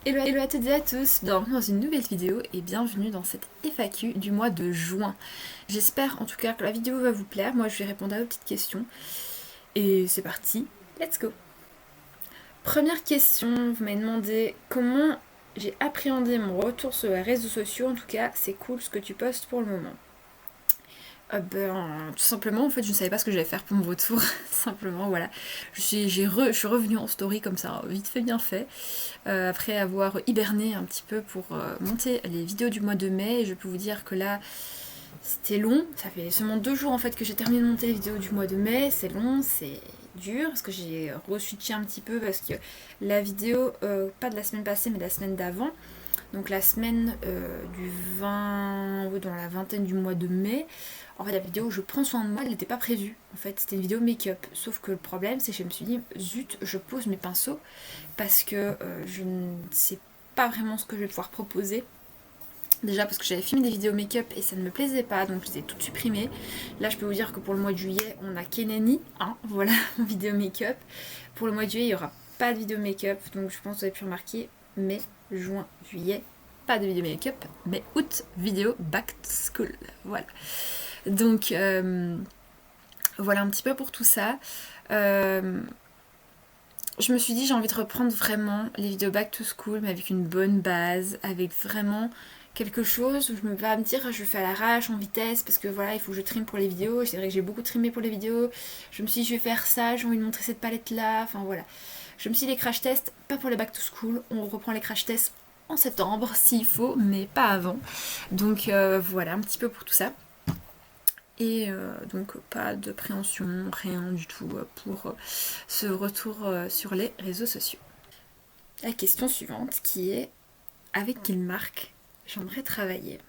Hello à toutes et à tous, bienvenue dans une nouvelle vidéo et bienvenue dans cette FAQ du mois de juin. J'espère en tout cas que la vidéo va vous plaire, moi je vais répondre à vos petites questions. Et c'est parti, let's go. Première question, vous m'avez demandé comment j'ai appréhendé mon retour sur les réseaux sociaux, en tout cas c'est cool ce que tu postes pour le moment. Tout simplement, en fait, je ne savais pas ce que j'allais faire pour mon retour. Simplement, voilà. Je suis revenue en story comme ça, vite fait, bien fait. Après avoir hiberné un petit peu pour monter les vidéos du mois de mai. Et je peux vous dire que là, c'était long. Ça fait seulement 2 jours en fait que j'ai terminé de monter les vidéos du mois de mai. C'est long, c'est dur parce que j'ai re-switché un petit peu parce que la vidéo, pas de la semaine passée, mais de la semaine d'avant. Donc la semaine du 20, dans la vingtaine du mois de mai, en fait la vidéo où je prends soin de moi, elle n'était pas prévue. En fait c'était une vidéo make-up. Sauf que le problème c'est que je me suis dit, zut, je pose mes pinceaux parce que je ne sais pas vraiment ce que je vais pouvoir proposer. Déjà parce que j'avais filmé des vidéos make-up et ça ne me plaisait pas, donc je les ai toutes supprimées. Là je peux vous dire que pour le mois de juillet, on a Kenani, hein, voilà, en vidéo make-up. Pour le mois de juillet, il n'y aura pas de vidéo make-up, donc je pense que vous avez pu remarquer, mai, juin, juillet, pas de vidéo make-up, mais août, vidéo back to school. Voilà. Donc voilà un petit peu pour tout ça. Je me suis dit j'ai envie de reprendre vraiment les vidéos back to school, mais avec une bonne base, avec vraiment quelque chose où je me vais me dire je fais à l'arrache en vitesse parce que voilà il faut que je trime pour les vidéos. C'est vrai que j'ai beaucoup trimé pour les vidéos. Je me suis dit je vais faire ça, j'ai envie de montrer cette palette là, enfin voilà. Je me suis dit les crash tests, pas pour les back to school, on reprend les crash tests en septembre s'il faut, mais pas avant. Donc voilà un petit peu pour tout ça. Et donc pas de préhension, rien du tout pour ce retour sur les réseaux sociaux. La question suivante qui est avec quelle marque j'aimerais travailler.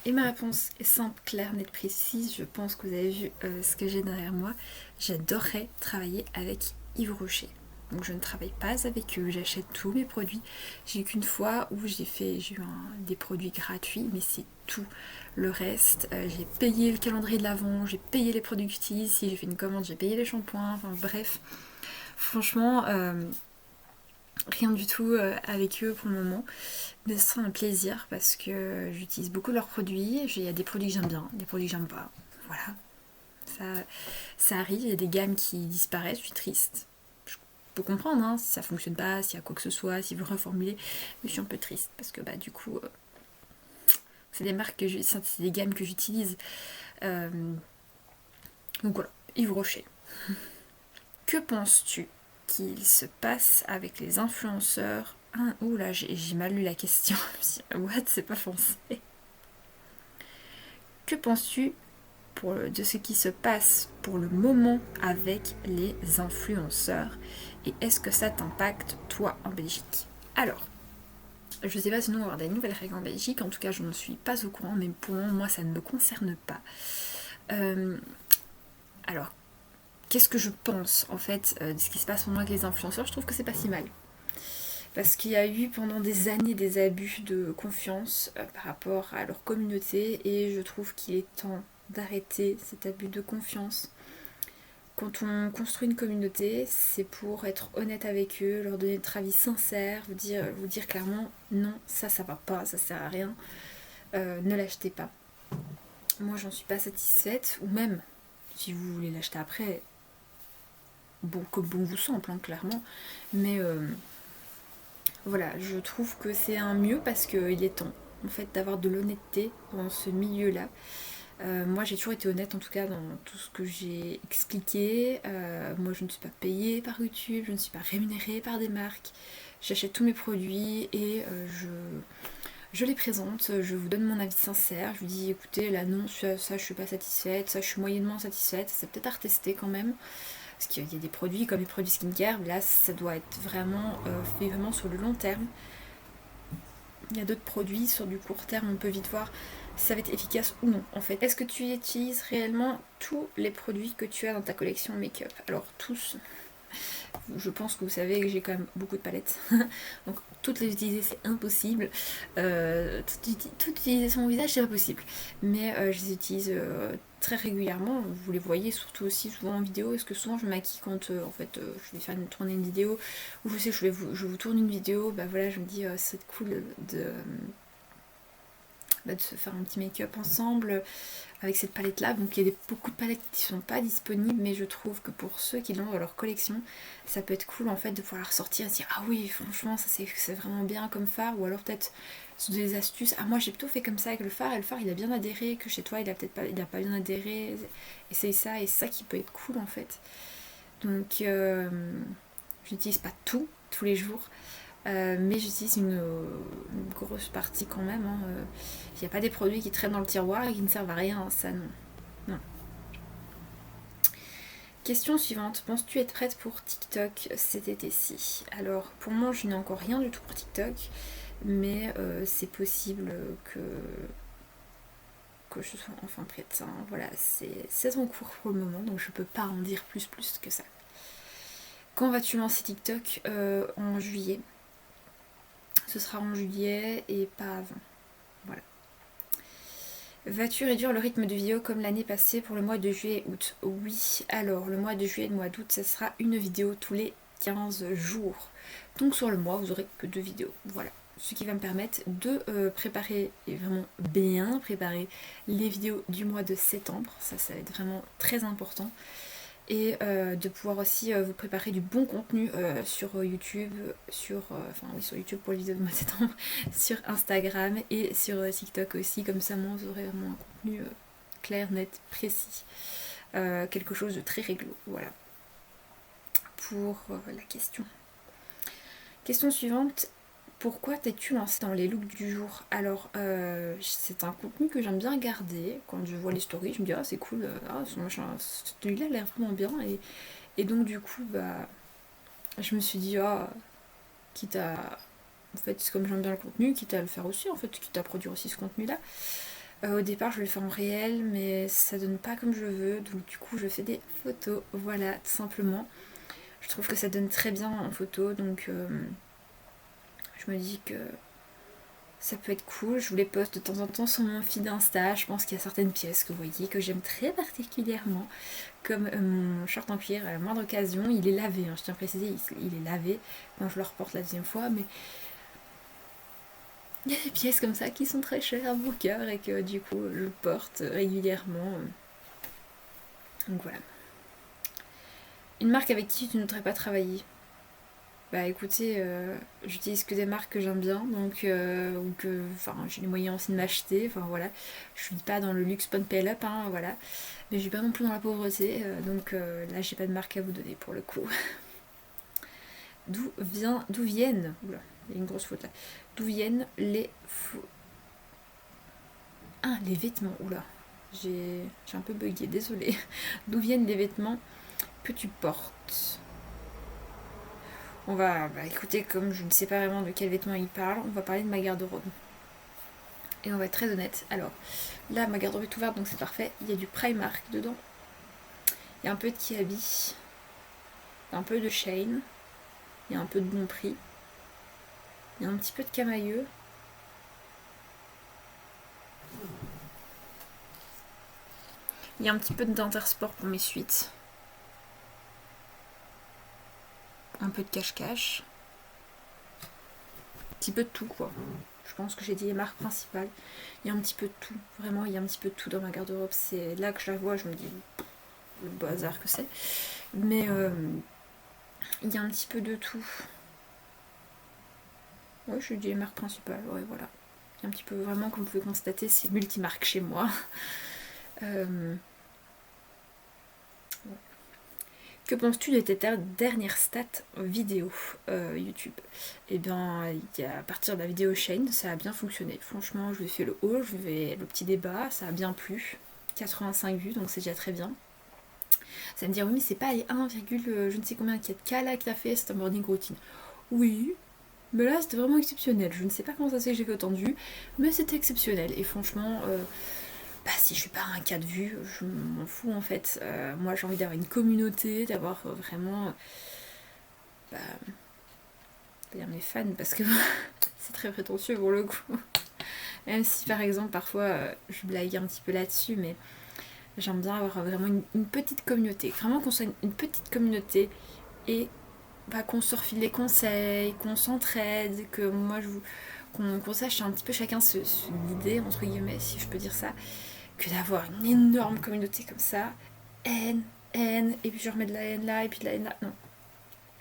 Et ma réponse est simple, claire, nette, précise. Je pense que vous avez vu ce que j'ai derrière moi. J'adorerais travailler avec Yves Rocher. Donc je ne travaille pas avec eux, j'achète tous mes produits. J'ai eu qu'une fois où j'ai eu des produits gratuits, mais c'est tout. Le reste, j'ai payé le calendrier de l'Avent, j'ai payé les produits que j'utilise. Si j'ai fait une commande, j'ai payé les shampoings. Enfin bref, franchement, rien du tout avec eux pour le moment. Mais ce sera un plaisir parce que j'utilise beaucoup de leurs produits. Il y a des produits que j'aime bien, des produits que j'aime pas. Voilà, ça arrive, il y a des gammes qui disparaissent, je suis triste. Je peux comprendre hein, si ça fonctionne pas, s'il y a quoi que ce soit, s'ils veulent reformuler, mais je suis un peu triste parce que du coup, c'est des marques c'est des gammes que j'utilise. Donc voilà, Yves Rocher. Que penses-tu qu'il se passe avec les influenceurs? Ouh là, j'ai mal lu la question. What, c'est pas français. Que penses-tu de ce qui se passe pour le moment avec les influenceurs et est-ce que ça t'impacte toi en Belgique? Alors, je sais pas si nous on va avoir des nouvelles règles en Belgique, en tout cas je ne suis pas au courant, mais pour le moment moi ça ne me concerne pas. Alors, qu'est-ce que je pense en fait de ce qui se passe pour moi avec les influenceurs? Je trouve que c'est pas si mal. Parce qu'il y a eu pendant des années des abus de confiance par rapport à leur communauté et je trouve qu'il est temps d'arrêter cet abus de confiance. Quand on construit une communauté, c'est pour être honnête avec eux, leur donner notre avis sincère, vous dire clairement non, ça va pas, ça sert à rien, ne l'achetez pas. Moi j'en suis pas satisfaite, ou même si vous voulez l'acheter après, bon comme bon vous semble, hein, clairement, mais voilà, je trouve que c'est un mieux parce qu'il est temps en fait d'avoir de l'honnêteté dans ce milieu-là. Moi j'ai toujours été honnête en tout cas dans tout ce que j'ai expliqué. Moi je ne suis pas payée par YouTube, je ne suis pas rémunérée par des marques. J'achète tous mes produits et je les présente, je vous donne mon avis sincère, je vous dis écoutez là non, ça je suis pas satisfaite, ça je suis moyennement satisfaite, c'est peut-être à retester quand même. Parce qu'il y a des produits comme les produits skincare, là ça doit être vraiment fait vraiment sur le long terme. Il y a d'autres produits sur du court terme, on peut vite voir si ça va être efficace ou non en fait. Est-ce que tu utilises réellement tous les produits que tu as dans ta collection make-up? Alors tous, je pense que vous savez que j'ai quand même beaucoup de palettes. Donc toutes les utiliser c'est impossible. Tout utiliser sur mon visage c'est pas possible. Mais je les utilise très régulièrement, vous les voyez surtout aussi souvent en vidéo, parce que souvent je me maquille quand en fait je vais tourner une vidéo, ou je sais que je vous tourne une vidéo, bah voilà, je me dis c'est cool de se faire un petit make-up ensemble avec cette palette là. Donc il y a beaucoup de palettes qui sont pas disponibles, mais je trouve que pour ceux qui l'ont dans leur collection, ça peut être cool en fait de pouvoir la ressortir et se dire ah oui franchement ça c'est vraiment bien comme fard, ou alors peut-être des astuces. Ah moi j'ai plutôt fait comme ça avec le fard, et le fard il a bien adhéré, que chez toi il a peut-être pas, il a pas bien adhéré, et c'est ça qui peut être cool en fait. Donc j'utilise pas tout tous les jours, mais j'utilise une grosse partie quand même. Il n'y a pas des produits qui traînent dans le tiroir et qui ne servent à rien, ça non. Non. Question suivante. Penses-tu être prête pour TikTok cet été-ci? Alors, pour moi, je n'ai encore rien du tout pour TikTok, mais c'est possible que je sois enfin prête. Hein. Voilà, c'est en cours pour le moment, donc je peux pas en dire plus que ça. Quand vas-tu lancer TikTok? En juillet. Ce sera en juillet et pas avant. Voilà. Vas-tu réduire le rythme de vidéo comme l'année passée pour le mois de juillet et août? Oui, alors le mois de juillet et le mois d'août, ça sera une vidéo tous les 15 jours. Donc sur le mois, vous aurez que 2 vidéos. Voilà. Ce qui va me permettre de préparer, et vraiment bien préparer, les vidéos du mois de septembre. Ça va être vraiment très important. Et de pouvoir aussi vous préparer du bon contenu sur YouTube, sur YouTube pour les vidéos de mois de septembre, sur Instagram et sur TikTok aussi, comme ça moi vous aurez vraiment un contenu clair, net, précis, quelque chose de très réglo, voilà, pour la question. Question suivante. Pourquoi t'es-tu lancé dans les looks du jour? Alors, c'est un contenu que j'aime bien garder. Quand je vois les stories, je me dis, ah, c'est cool, celui-là a l'air vraiment bien. Et donc, du coup, bah, je me suis dit, ah, quitte à. En fait, c'est comme j'aime bien le contenu, quitte à le faire aussi, en fait, quitte à produire aussi ce contenu-là. Au départ, je le fais en réel, mais ça donne pas comme je veux. Donc, du coup, je fais des photos. Voilà, tout simplement. Je trouve que ça donne très bien en photo, donc. Je me dis que ça peut être cool. Je vous les poste de temps en temps sur mon feed Insta. Je pense qu'il y a certaines pièces que vous voyez que j'aime très particulièrement, comme mon short en cuir à la moindre occasion. Il est lavé, hein, je tiens à préciser, il est lavé quand je le reporte la deuxième fois, mais il y a des pièces comme ça qui sont très chères à mon cœur et que du coup je porte régulièrement. Donc voilà. Une marque avec qui tu ne voudrais pas travailler? Bah écoutez, j'utilise que des marques que j'aime bien, donc ou que, enfin, j'ai les moyens aussi de m'acheter, enfin voilà. Je suis pas dans le luxe pump pay up, hein, voilà. Mais je suis pas non plus dans la pauvreté, donc là j'ai pas de marque à vous donner pour le coup. D'où viennent, oula, il y a une grosse faute là. D'où viennent les les vêtements, oula, j'ai un peu bugué, désolée. D'où viennent les vêtements que tu portes? On va, écoutez, comme je ne sais pas vraiment de quel vêtement il parle, on va parler de ma garde-robe. Et on va être très honnête. Alors, là, ma garde-robe est ouverte, donc c'est parfait. Il y a du Primark dedans. Il y a un peu de Kiabi. Un peu de Shein. Il y a un peu de Bon Prix. Il y a un petit peu de Camailleux. Il y a un petit peu d'Intersport pour mes suites. Un peu de cache-cache. Un petit peu de tout, quoi. Je pense que j'ai dit les marques principales. Il y a un petit peu de tout. Vraiment, il y a un petit peu de tout dans ma garde-robe. C'est là que je la vois, je me dis le bazar que c'est. Mais il y a un petit peu de tout. Ouais, je dis les marques principales. Ouais, voilà. Il y a un petit peu, vraiment, comme vous pouvez constater, c'est multimarque chez moi. Que penses-tu de tes dernières stats vidéo YouTube? Et bien, à partir de la vidéo Shein, ça a bien fonctionné. Franchement, je vous ai fait le haul, je vous ai fait le petit débat, ça a bien plu. 85 vues, donc c'est déjà très bien. Ça va me dire, oui, mais c'est pas les 1, je ne sais combien de cas là que t'as fait, c'est un morning routine. Oui, mais là c'était vraiment exceptionnel. Je ne sais pas comment ça se fait que j'ai fait autant de vues, mais c'était exceptionnel. Et franchement, si je suis pas à un cas de vue, je m'en fous en fait. Moi j'ai envie d'avoir une communauté, d'avoir vraiment dire mes fans, parce que c'est très prétentieux pour le coup. Même si par exemple parfois je blague un petit peu là-dessus, mais J'aime bien avoir vraiment une petite communauté, vraiment qu'on soit une petite communauté et qu'on se refile des conseils, qu'on s'entraide, que moi qu'on sache un petit peu chacun se guider, entre guillemets, si je peux dire ça, que d'avoir une énorme communauté comme ça, haine, et puis je remets de la haine là, et puis de la haine là, non.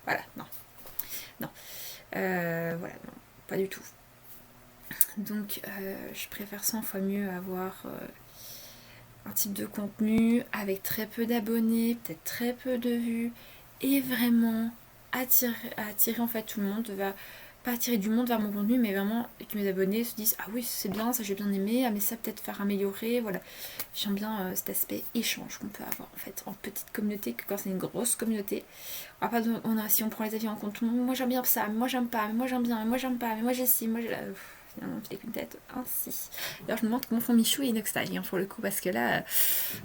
Voilà, non. Non. Voilà, non, pas du tout. Donc je préfère 100 fois mieux avoir un type de contenu avec très peu d'abonnés, peut-être très peu de vues, et vraiment attirer en fait tout le monde vers, pas attirer du monde vers mon contenu, mais vraiment que mes abonnés se disent ah oui c'est bien, ça j'ai bien aimé, ah mais ça peut-être faire améliorer, voilà. J'aime bien cet aspect échange qu'on peut avoir en fait en petite communauté que quand c'est une grosse communauté. Si on prend les avis en compte, moi j'aime bien ça, mais moi j'aime pas, mais moi j'aime bien, mais moi j'aime pas, mais moi j'ai ci, moi j'ai là. Finalement, je n'ai qu'une tête ainsi. D'ailleurs, je me demande comment font Michou et Inoxtyle pour le coup, parce que là,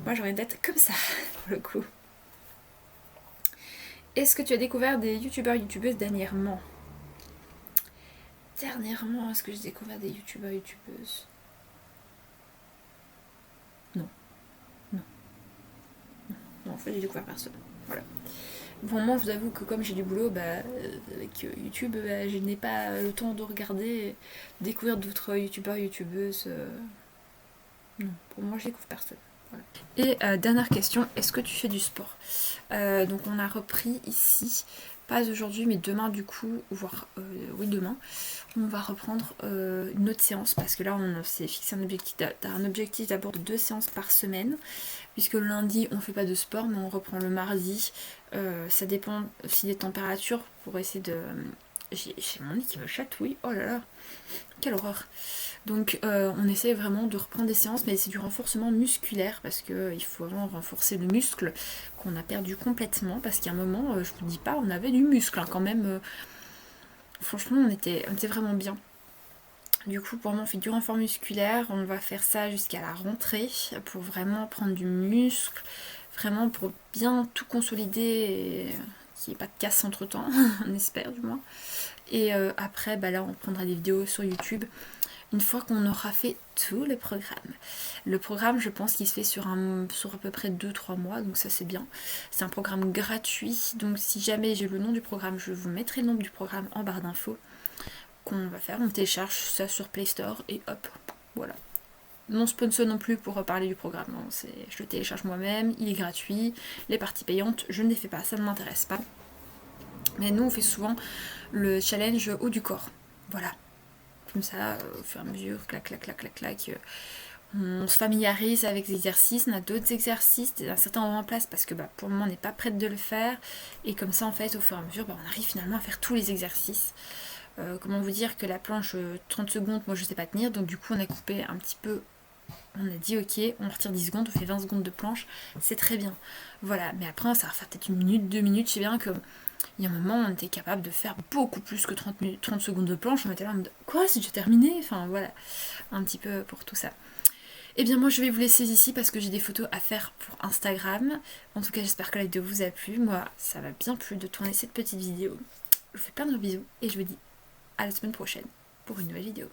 moi j'aurais une tête comme ça pour le coup. Est-ce que tu as découvert des youtubeurs, youtubeuses dernièrement? Dernièrement, est-ce que j'ai découvert des youtubeurs, youtubeuses? Non. Non. Non, en fait, j'ai découvert personne. Voilà. Bon, moi, je vous avoue que comme j'ai du boulot, avec YouTube, je n'ai pas le temps de regarder, de découvrir d'autres youtubeurs, youtubeuses. Non, pour moi, je découvre personne. Voilà. Et dernière question, est-ce que tu fais du sport? Donc on a repris ici, pas aujourd'hui mais demain du coup, voire oui demain, on va reprendre une autre séance parce que là on s'est fixé un objectif d'abord de 2 séances par semaine, puisque le lundi on fait pas de sport mais on reprend le mardi. Ça dépend aussi des températures pour essayer de... J'ai mon nez qui me chatouille, oh là là, quelle horreur. Donc on essaie vraiment de reprendre des séances, mais c'est du renforcement musculaire parce qu'il faut vraiment renforcer le muscle qu'on a perdu complètement, parce qu'à un moment, je vous dis pas, on avait du muscle quand même. Franchement, on était vraiment bien. Du coup, pour moi, on fait du renfort musculaire. On va faire ça jusqu'à la rentrée pour vraiment prendre du muscle, vraiment pour bien tout consolider et qu'il n'y ait pas de casse entre temps, on espère du moins. Et après, là, on prendra des vidéos sur YouTube une fois qu'on aura fait tout le programme. Le programme, je pense qu'il se fait sur à peu près 2-3 mois, donc ça c'est bien. C'est un programme gratuit, donc si jamais j'ai le nom du programme, je vous mettrai le nom du programme en barre d'infos qu'on va faire. On télécharge ça sur Play Store et hop, voilà. Non sponsor non plus pour parler du programme, non, je le télécharge moi-même, il est gratuit. Les parties payantes, je ne les fais pas, ça ne m'intéresse pas. Mais nous, on fait souvent le challenge haut du corps, voilà. Comme ça, au fur et à mesure, clac, clac, clac, clac, clac. On se familiarise avec les exercices, on a d'autres exercices, un certain moment en place parce que pour le moment on n'est pas prête de le faire. Et comme ça, en fait, au fur et à mesure, on arrive finalement à faire tous les exercices. Comment vous dire que la planche 30 secondes, moi je sais pas tenir, donc du coup on a coupé un petit peu. On a dit ok, on retire 10 secondes, on fait 20 secondes de planche, c'est très bien. Voilà, mais après ça va faire peut-être 1 minute, 2 minutes, je sais bien que il y a un moment on était capable de faire beaucoup plus que 30 secondes de planche, on était là en mode quoi, c'est déjà terminé? Enfin voilà, un petit peu pour tout ça. Et bien moi je vais vous laisser ici parce que j'ai des photos à faire pour Instagram. En tout cas j'espère que la vidéo vous a plu, moi ça m'a bien plu de tourner cette petite vidéo. Je vous fais plein de bisous et je vous dis à la semaine prochaine pour une nouvelle vidéo.